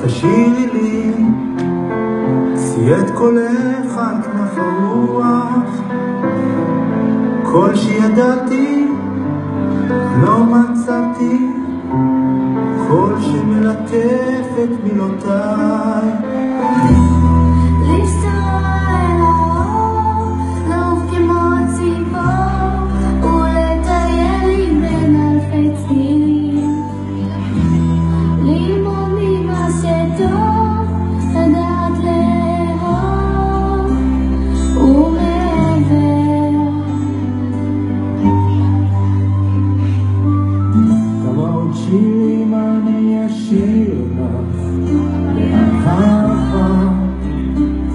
תשאירי לי, שיא את קולך על כנף הרוח, כל שידעתי לא מצאתי, כל שמלטף את מילותיי. שירים אני אשיר לך לאהבה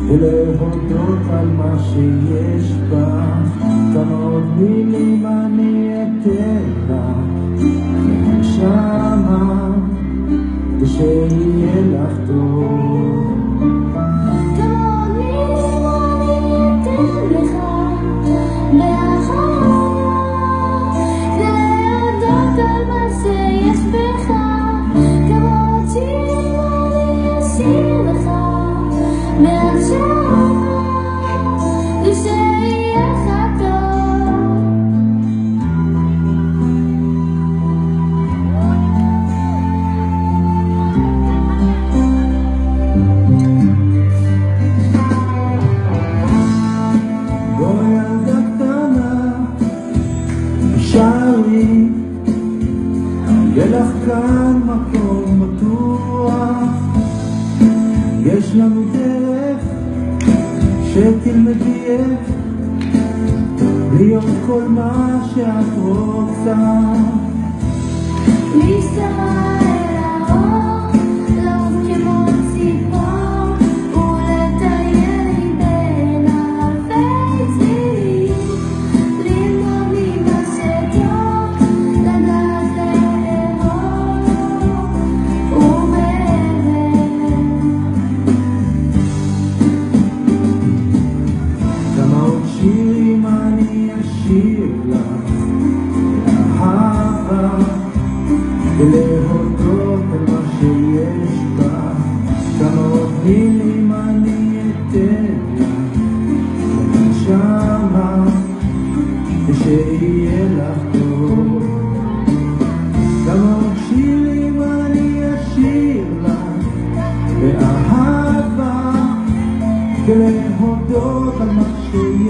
ולהודות על מה שיש בך, כמה עוד מילים אני אתן לך מהנשמה ושיהיה לך טוב. כמה עוד מילים אני אתן לך באהבה ולהודות על מה שיש בך, כמה עוד שירים אני אשיר לך מעכשיו ושיהיה לך טוב. בואי ילדה קטנה, שרי, יהיה לך כאן מקום בטוח, יש לנו דרך שתלמדי איך להיות כל מה שאת רוצה. להסתכל אל האור, לעוף כמו ציפור ולטייל בין אלפי צלילים, ללמוד ממה שטוב, לדעת לאהוב ומעבר. כמה עוד שירים אני אשיר לך לאהבה ולהודות על מה שיש בה, כמה עוד מילים אני אתן לך מהנשמה ושיהיה לך טוב. כמה עוד שירים אני אשיר לך באהבה ולהודות על מה שיש